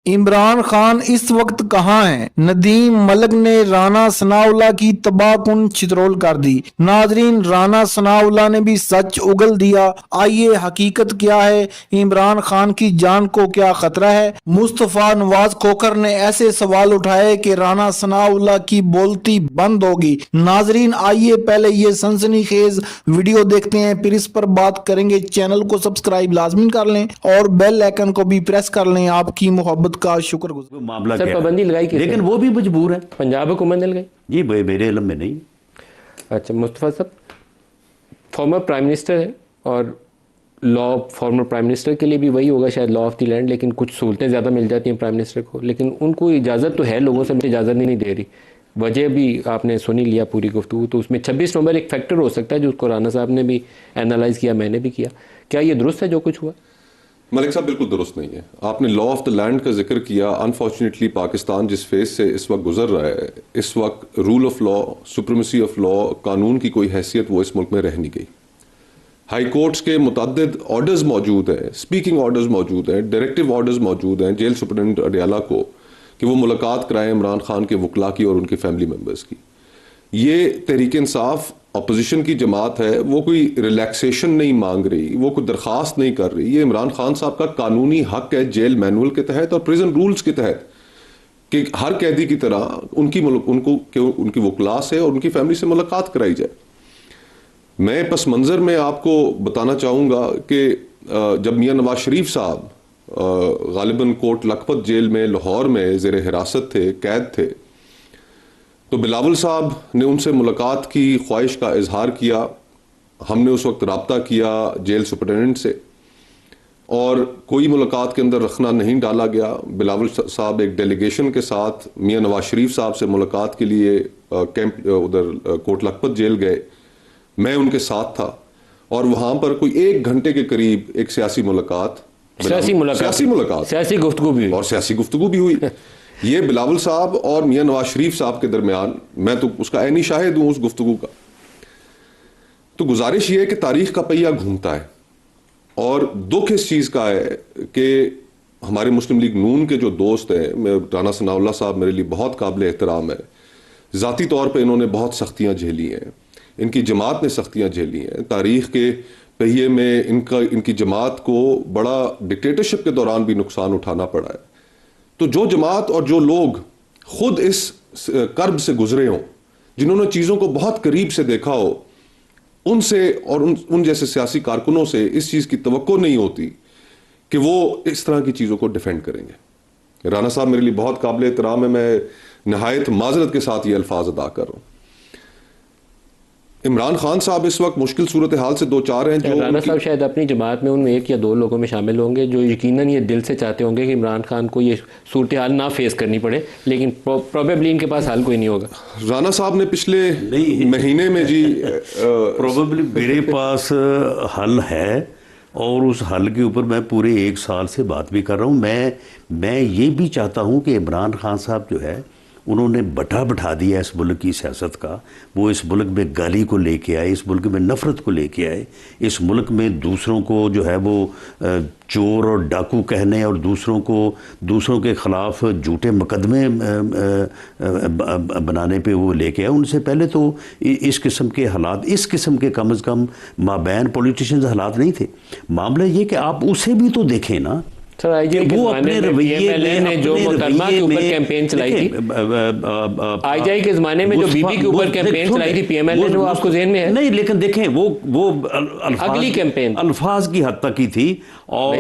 عمران خان اس وقت کہاں ہیں؟ ندیم ملک نے رانا ثناءاللہ کی تباہ کن چترول کر دی۔ ناظرین، رانا ثناءاللہ نے بھی سچ اگل دیا۔ آئیے حقیقت کیا ہے؟ عمران خان کی جان کو کیا خطرہ ہے؟ مصطفیٰ نواز کھوکھر نے ایسے سوال اٹھائے کہ رانا ثناءاللہ کی بولتی بند ہوگی۔ ناظرین، آئیے پہلے یہ سنسنی خیز ویڈیو دیکھتے ہیں، پھر اس پر بات کریں گے۔ چینل کو سبسکرائب لازمی کر لیں اور بیل آئیکن کو بھی پریس کر لیں۔ آپ کی محبت کا شکر گزار۔ معاملہ سر کیا پابندی لگائی کس نے؟ لیکن وہ بھی مجبور ہے۔ پنجاب حکومت نے لگائی؟ یہ میرے علم میں نہیں۔ اچھا، مصطفیٰ صاحب فارمر پرائم منسٹر ہے اور لا فارمر پرائم منسٹر کے لیے بھی وہی ہوگا شاید، لا آف دی لینڈ، لیکن کچھ سہولتیں زیادہ مل جاتی ہیں پرائم منسٹر کو، لیکن ان کو اجازت تو ہے، لوگوں سے اجازت نہیں دے رہی۔ وجہ بھی آپ نے سنی لیا پوری گفتگو، تو اس میں 26 نومبر ایک فیکٹر ہو سکتا ہے جو اس کو رانا صاحب نے بھی اینالائز کیا، میں نے بھی کیا۔ کیا یہ درست ہے جو کچھ ہوا؟ ملک صاحب بالکل درست نہیں ہے۔ آپ نے لا آف دا لینڈ کا ذکر کیا۔ انفارچونیٹلی پاکستان جس فیز سے اس وقت گزر رہا ہے، اس وقت rule of law, supremacy of law, قانون کی کوئی حیثیت وہ اس ملک میں رہ نہیں گئی۔ ہائی کورٹس کے متعدد آرڈرز موجود ہیں، اسپیکنگ آرڈرز موجود ہیں، ڈائریکٹو آرڈرز موجود ہیں جیل سپرنٹینڈنٹ اڈیالہ کو کہ وہ ملاقات کرائیں عمران خان کے وکلاء کی اور ان کے فیملی ممبرز کی۔ یہ تحریک انصاف اپوزیشن کی جماعت ہے، وہ کوئی ریلیکسیشن نہیں مانگ رہی، وہ کوئی درخواست نہیں کر رہی۔ یہ عمران خان صاحب کا قانونی حق ہے جیل مینول کے تحت اور پریزن رولز کے تحت کہ ہر قیدی کی طرح ان کی وکلاء سے اور ان کی فیملی سے ملاقات کرائی جائے۔ میں پس منظر میں آپ کو بتانا چاہوں گا کہ جب میاں نواز شریف صاحب غالباً کوٹ لکھپت جیل میں لاہور میں زیر حراست تھے، قید تھے، تو بلاول صاحب نے ان سے ملاقات کی خواہش کا اظہار کیا۔ ہم نے اس وقت رابطہ کیا جیل سپرنٹینڈنٹ سے اور کوئی ملاقات کے اندر رکھنا نہیں ڈالا گیا۔ بلاول صاحب ایک ڈیلیگیشن کے ساتھ میاں نواز شریف صاحب سے ملاقات کے لیے کیمپ ادھر کوٹ لکھپت جیل گئے۔ میں ان کے ساتھ تھا اور وہاں پر کوئی 1 گھنٹے کے قریب ایک سیاسی گفتگو بھی ہوئی اور سیاسی گفتگو بھی ہوئی۔ یہ بلاول صاحب اور میاں نواز شریف صاحب کے درمیان، میں تو اس کا عینی شاہد ہوں اس گفتگو کا۔ تو گزارش یہ ہے کہ تاریخ کا پہیہ گھومتا ہے اور دکھ اس چیز کا ہے کہ ہمارے مسلم لیگ نون کے جو دوست ہیں، رانا ثناءاللہ صاحب میرے لیے بہت قابل احترام ہے، ذاتی طور پہ انہوں نے بہت سختیاں جھیلی ہیں، ان کی جماعت نے سختیاں جھیلی ہیں۔ تاریخ کے پہیے میں ان کی جماعت کو بڑا ڈکٹیٹرشپ کے دوران بھی نقصان اٹھانا پڑا ہے۔ تو جو جماعت اور جو لوگ خود اس کرب سے گزرے ہوں، جنہوں نے چیزوں کو بہت قریب سے دیکھا ہو، ان سے اور ان جیسے سیاسی کارکنوں سے اس چیز کی توقع نہیں ہوتی کہ وہ اس طرح کی چیزوں کو ڈیفینڈ کریں گے۔ رانا صاحب میرے لیے بہت قابل احترام ہے، میں نہایت معذرت کے ساتھ یہ الفاظ ادا کر رہا ہوں۔ عمران خان صاحب اس وقت مشکل صورتحال سے دوچار ہیں۔ جو رانا صاحب شاید اپنی جماعت میں ان میں 1 یا 2 لوگوں میں شامل ہوں گے جو یقیناً یہ دل سے چاہتے ہوں گے کہ عمران خان کو یہ صورتحال نہ فیس کرنی پڑے، لیکن پروبیبلی ان کے پاس حل کوئی نہیں ہوگا۔ رانا صاحب نے پچھلے مہینے میں پروبیبلی میرے پاس حل ہے اور اس حل کے اوپر میں پورے 1 سال سے بات بھی کر رہا ہوں۔ میں یہ بھی چاہتا ہوں کہ عمران خان صاحب جو ہے انہوں نے بٹھا دیا اس ملک کی سیاست کا۔ وہ اس ملک میں گالی کو لے کے آئے، اس ملک میں نفرت کو لے کے آئے، اس ملک میں دوسروں کو جو ہے وہ چور اور ڈاکو کہنے اور دوسروں کے خلاف جھوٹے مقدمے بنانے پہ وہ لے کے آئے۔ ان سے پہلے تو اس قسم کے حالات، اس قسم کے کم از کم مابین پولیٹیشنز حالات نہیں تھے۔ معاملہ یہ کہ آپ اسے بھی تو دیکھیں نا، سر آئی جے کے زمانے میں جو محترمہ کے اوپر کیمپین چلائی تھی، آئی جے کے زمانے میں جو بی بی کے اوپر کیمپین چلائی تھی پی ایم ایل اے نے، وہ آپ کو ذہن میں ہے؟ نہیں، لیکن دیکھیں وہ اگلی کیمپین الفاظ کی حد تک ہی تھی اور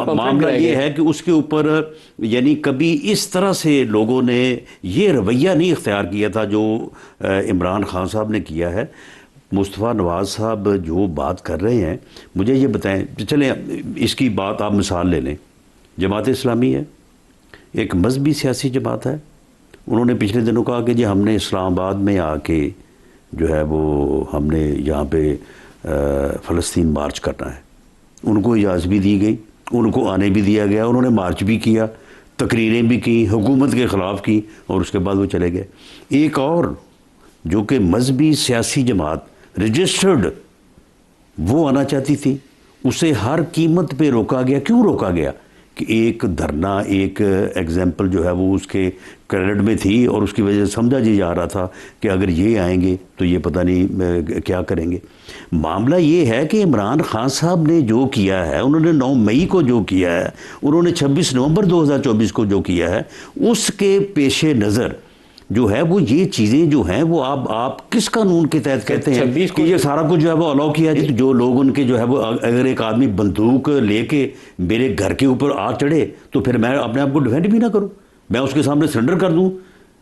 معاملہ یہ ہے کہ اس کے اوپر یعنی کبھی اس طرح سے لوگوں نے یہ رویہ نہیں اختیار کیا تھا جو عمران خان صاحب نے کیا ہے۔ مصطفیٰ نواز صاحب جو بات کر رہے ہیں، مجھے یہ بتائیں، چلیں اس کی بات آپ مثال لے لیں، جماعت اسلامی ہے، ایک مذہبی سیاسی جماعت ہے۔ انہوں نے پچھلے دنوں کہا کہ جی ہم نے اسلام آباد میں آ کے جو ہے وہ ہم نے یہاں پہ فلسطین مارچ کرنا ہے۔ ان کو اجازت بھی دی گئی، ان کو آنے بھی دیا گیا، انہوں نے مارچ بھی کیا، تقریریں بھی کی، حکومت کے خلاف کی، اور اس کے بعد وہ چلے گئے۔ ایک اور جو کہ مذہبی سیاسی جماعت رجسٹرڈ، وہ آنا چاہتی تھی، اسے ہر قیمت پہ روکا گیا۔ کیوں روکا گیا؟ کہ ایک دھرنا ایک ایگزامپل جو ہے وہ اس کے کریڈٹ میں تھی اور اس کی وجہ سے سمجھا جا رہا تھا کہ اگر یہ آئیں گے تو یہ پتہ نہیں کیا کریں گے. معاملہ یہ ہے کہ عمران خان صاحب نے جو کیا ہے, انہوں نے 9 مئی کو جو کیا ہے, انہوں نے 26 نومبر 2024 کو جو کیا ہے, اس کے پیش نظر جو ہے وہ یہ چیزیں جو ہیں وہ آپ کس قانون کے تحت کہتے ہیں کہ یہ سارا کچھ جو ہے وہ الاؤ کیا جائے؟ جو لوگ ان کے جو ہے وہ, اگر ایک آدمی بندوق لے کے میرے گھر کے اوپر آ چڑھے تو پھر میں اپنے آپ کو ڈیفینڈ بھی نہ کروں, میں اس کے سامنے سرنڈر کر دوں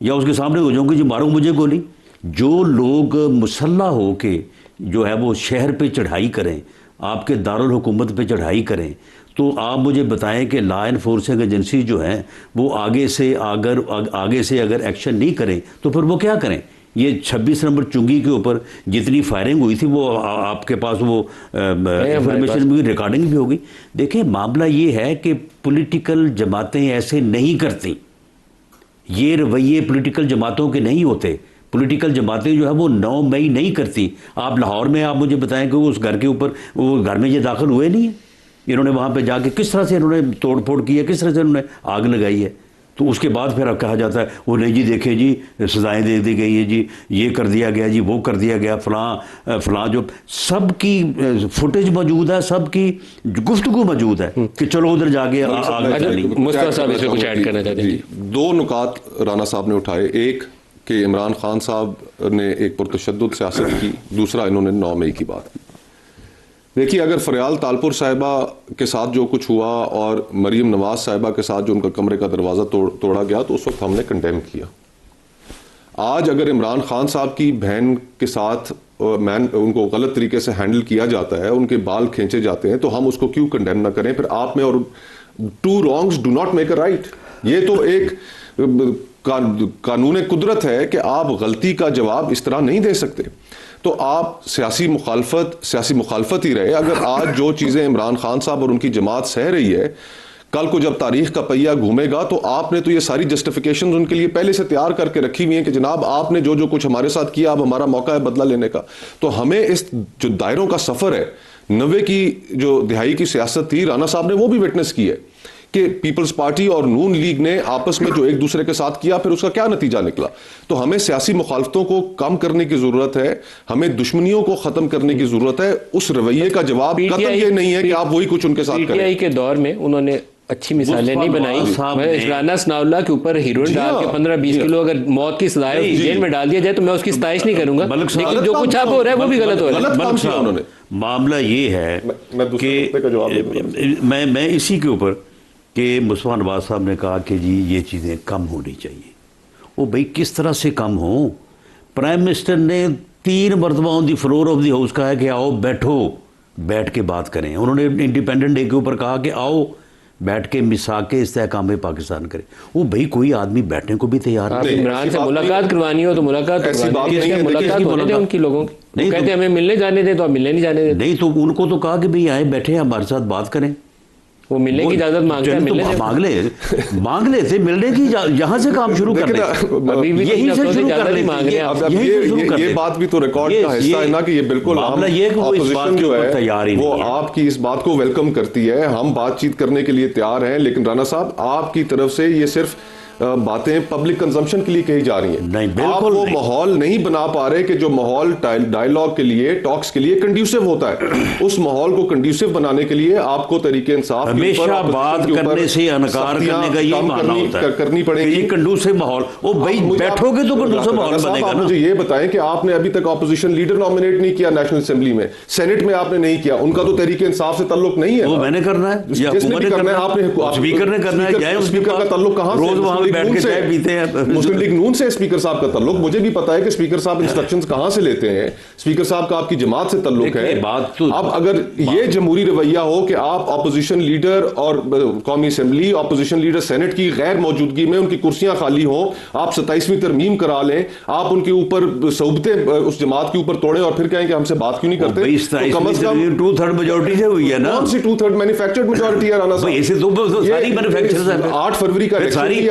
یا اس کے سامنے ہو جاؤں کہ جی مارو مجھے گولی. جو لوگ مسلح ہو کے جو ہے وہ شہر پہ چڑھائی کریں, آپ کے دارالحکومت پہ چڑھائی کریں, تو آپ مجھے بتائیں کہ لا انفورسنگ ایجنسی جو ہیں وہ آگے سے اگر ایکشن نہیں کریں تو پھر وہ کیا کریں؟ یہ 26 نمبر چنگی کے اوپر جتنی فائرنگ ہوئی تھی وہ آپ کے پاس وہ انفارمیشن بھی, ریکارڈنگ بھی ہوگی. دیکھیں معاملہ یہ ہے کہ پولیٹیکل جماعتیں ایسے نہیں کرتی, یہ رویے پولیٹیکل جماعتوں کے نہیں ہوتے. پولیٹیکل جماعتیں جو ہے وہ 9 مئی نہیں کرتی. آپ لاہور میں آپ مجھے بتائیں کہ اس گھر کے اوپر وہ گھر میں یہ داخل ہوئے نہیں ہیں, انہوں نے وہاں پہ جا کے کس طرح سے انہوں نے توڑ پھوڑ کی ہے, کس طرح سے انہوں نے آگ لگائی ہے. تو اس کے بعد پھر اب کہا جاتا ہے وہ نہیں جی دیکھیں جی سزائیں دے دی گئی ہیں جی, یہ کر دیا گیا جی, وہ کر دیا گیا, فلاں جو سب کی فوٹیج موجود ہے, سب کی گفتگو موجود ہے کہ چلو ادھر جا کے آگ چلی. مصطفیٰ صاحب اس میں کچھ ایڈ کرنا چاہتے ہیں؟ 2 نکات رانا صاحب نے اٹھائے. ایک کہ عمران خان صاحب نے ایک پرتشدد سیاست کی, دوسرا انہوں نے 9 مئی کی بات کی. دیکھیے اگر فریال تالپور صاحبہ کے ساتھ جو کچھ ہوا اور مریم نواز صاحبہ کے ساتھ جو ان کا کمرے کا دروازہ توڑا گیا تو اس وقت ہم نے کنڈیم کیا. آج اگر عمران خان صاحب کی بہن کے ساتھ ان کو غلط طریقے سے ہینڈل کیا جاتا ہے, ان کے بال کھینچے جاتے ہیں, تو ہم اس کو کیوں کنڈیم نہ کریں؟ پھر آپ میں اور 2 wrongs do not make a right. یہ تو ایک قانون قدرت ہے کہ آپ غلطی کا جواب اس طرح نہیں دے سکتے. تو آپ سیاسی مخالفت ہی رہے. اگر آج جو چیزیں عمران خان صاحب اور ان کی جماعت سہ رہی ہے, کل کو جب تاریخ کا پہیہ گھومے گا تو آپ نے تو یہ ساری جسٹیفیکیشنز ان کے لیے پہلے سے تیار کر کے رکھی ہوئی ہیں کہ جناب آپ نے جو کچھ ہمارے ساتھ کیا, اب ہمارا موقع ہے بدلہ لینے کا. تو ہمیں اس جو دائروں کا سفر ہے, 90 کی جو دہائی کی سیاست تھی, رانا صاحب نے وہ بھی وٹنس کی ہے کہ پیپلز پارٹی اور نون لیگ نے آپس میں جو ایک دوسرے کے ساتھ کیا, پھر اس کا کیا نتیجہ نکلا. تو ہمیں سیاسی مخالفتوں کو کم کرنے کی ضرورت ہے, ہمیں دشمنیوں کو ختم کرنے کی ضرورت ہے. اس رویے کا جواب قطعاً یہ نہیں ہے کہ آپ وہی کچھ ان کے ساتھ کریں. PTI کے دور میں انہوں نے اچھی مثالیں نہیں بنائی. رانا ثناء اللہ کے اوپر ہیروئن ڈال کے 15-20 کلو اگر موت کی سزا ہے جیل میں ڈال دیا جائے تو میں اس کی ستائش نہیں کروں گا, لیکن جو کچھ اب ہو رہا ہے وہ بھی غلط ہو رہا ہے. معاملہ یہ ہے کہ میں اسی کے اوپر کہ مصطفیٰ نواز صاحب نے کہا کہ جی یہ چیزیں کم ہونی چاہیے. وہ بھئی کس طرح سے کم ہوں؟ پرائم منسٹر نے 3 مرتبہ آن دی فلور آف دی ہاؤس کہا کہ آؤ بیٹھ کے بات کریں. انہوں نے انڈیپینڈنٹ ڈے کے اوپر کہا کہ آؤ بیٹھ کے میثاق استحکام پاکستان کرے. وہ بھئی کوئی آدمی بیٹھنے کو بھی تیار نہیں. عمران سے ملاقات کروانی ہو تو ملاقات ہونے دیں ان کی, لوگوں کی کہتے ہیں ہمیں ملنے جانے دیں تو آپ ملنے نہیں جانے دیں. نہیں تو ان کو تو کہا کہ بھئی آئیں بیٹھے ہمارے ساتھ بات کریں. وہ ملنے کی اجازت مانگتے ہیں, مانگ لے تھے ملنے کی, یہاں سے کام شروع کر لیں, یہی سے شروع کر لیں. یہ بات بھی تو ریکارڈ کا حصہ ہے نا کہ یہ بالکل اپوزیشن جو ہے وہ آپ کی اس بات کو ویلکم کرتی ہے. ہم بات چیت کرنے کے لیے تیار ہیں, لیکن رانا صاحب آپ کی طرف سے یہ صرف باتیں پبلک کنزمپشن کے لیے کہی جا رہی ہیں. آپ وہ ماحول نہیں بنا پا رہے کہ جو ماحول ڈائیلاگ کے لیے, ٹاکس کے لیے کنڈیوسو ہوتا ہے. اس ماحول کو کنڈیوسو بنانے کے لیے آپ کو طریقے انصاف ہمیشہ بات کرنے سے انکار کرنے کا یہ معنی ہوتا ہے کرنی پڑے گی. کنڈیوسو ماحول, وہ بھائی بیٹھو گے تو کنڈیوسو ماحول بنے گا. مجھے یہ بتائیں کہ آپ نے ابھی تک اپوزیشن لیڈر نامینیٹ نہیں کیا نیشنل اسمبلی میں, سینٹ میں آپ نے نہیں کیا, ان کا تو تحریک انصاف سے تعلق نہیں ہے. وہ میں نے کرنا ہے یا حکومت نے کرنا ہے, آپ نے اسپیکر نے کرنا ہے. اسپیکر کا تعلق کہاں سے؟ روز وہاں بیٹھ کے چائے پیتے ہیں. مسلم لیگ نون سے اسپیکر صاحب کا تعلق, مجھے بھی پتا ہے کہ اسپیکر صاحب انسٹرکشنز کہاں سے لیتے ہیں. اسپیکر صاحب کا آپ کی جماعت سے تعلق ہے. اب اگر یہ جمہوری رویہ ہو کہ آپ اپوزیشن لیڈر اور قومی اسمبلی, اپوزیشن لیڈر سینٹ کی غیر موجودگی میں ان کی کرسیاں خالی ہوں, آپ 27ویں ترمیم کرا لیں, آپ ان کے اوپر صوبتیں اس جماعت کے اوپر توڑیں اور پھر کہیں کہ ہم سے بات کیوں نہیں کرتے. کم از کم 2/3 میجورٹی سے ہوئی ہے نا. کون سی 2/3 مینوفیکچرڈ میجورٹی ہے رانا صاحب؟ 8 فروری کا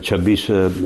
26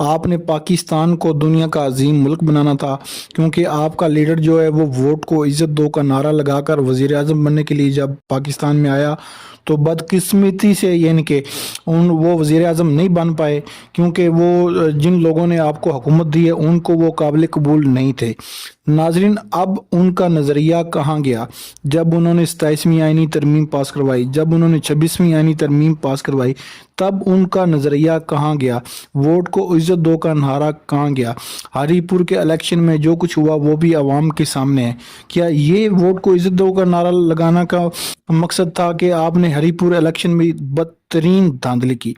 آپ نے پاکستان کو دنیا کا عظیم ملک بنانا تھا, کیونکہ آپ کا لیڈر جو ہے وہ ووٹ کو عزت دو کا نعرہ لگا کر وزیر اعظم بننے کے لیے جب پاکستان میں آیا تو بدقسمتی سے یعنی کہ وہ وزیر اعظم نہیں بن پائے, کیونکہ وہ جن لوگوں نے آپ کو حکومت دی ہے ان کو وہ قابل قبول نہیں تھے. ناظرین, اب ان کا نظریہ کہاں گیا جب انہوں نے 27ویں آئینی ترمیم پاس کروائی, جب انہوں نے 26ویں آئینی ترمیم پاس کروائی, تب ان کا نظریہ کہاں گیا؟ ووٹ کو عزت دو کا نعرہ کہاں گیا؟ ہری پور کے الیکشن میں جو کچھ ہوا وہ بھی عوام کے سامنے ہے. کیا یہ ووٹ کو عزت دو کا نعرہ لگانا کا مقصد تھا کہ آپ نے ہری پور الیکشن میں بدترین دھاندلی کی؟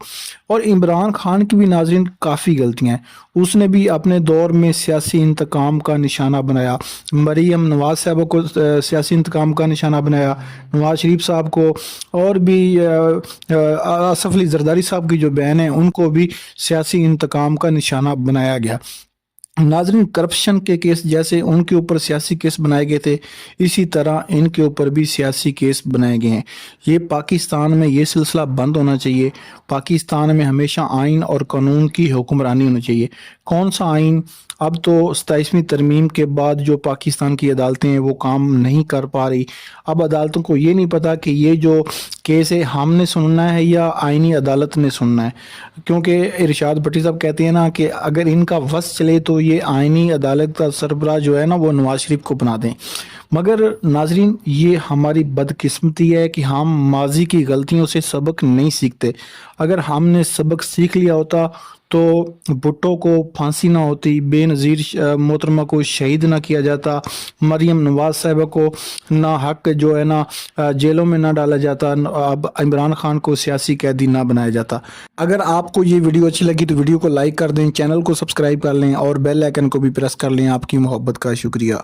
اور عمران خان کی بھی ناظرین کافی غلطیاں ہیں. اس نے بھی اپنے دور میں سیاسی انتقام کا نشانہ بنایا, مریم نواز صاحبہ کو سیاسی انتقام کا نشانہ بنایا, نواز شریف صاحب کو, اور بھی آصف علی زرداری صاحب کی جو بہن ہیں ان کو بھی سیاسی انتقام کا نشانہ بنایا گیا. ناظرین, کرپشن کے کیس جیسے ان کے اوپر سیاسی کیس بنائے گئے تھے, اسی طرح ان کے اوپر بھی سیاسی کیس بنائے گئے ہیں. یہ پاکستان میں یہ سلسلہ بند ہونا چاہیے. پاکستان میں ہمیشہ آئین اور قانون کی حکمرانی ہونی چاہیے. کون سا آئین؟ اب تو 27ویں ترمیم کے بعد جو پاکستان کی عدالتیں ہیں وہ کام نہیں کر پا رہی. اب عدالتوں کو یہ نہیں پتا کہ یہ جو کیس ہے ہم نے سننا ہے یا آئینی عدالت نے سننا ہے, کیونکہ ارشاد بھٹی صاحب کہتے ہیں نا کہ اگر ان کا وس چلے تو یہ آئینی عدالت کا سربراہ جو ہے نا وہ نواز شریف کو بنا دیں. مگر ناظرین, یہ ہماری بدقسمتی ہے کہ ہم ماضی کی غلطیوں سے سبق نہیں سیکھتے. اگر ہم نے سبق سیکھ لیا ہوتا تو بھٹو کو پھانسی نہ ہوتی, بے نظیر محترمہ کو شہید نہ کیا جاتا, مریم نواز صاحبہ کو نہ حق جو ہے نا جیلوں میں نہ ڈالا جاتا, اب عمران خان کو سیاسی قیدی نہ بنایا جاتا. اگر آپ کو یہ ویڈیو اچھی لگی تو ویڈیو کو لائک کر دیں, چینل کو سبسکرائب کر لیں اور بیل آئیکن کو بھی پریس کر لیں. آپ کی محبت کا شکریہ.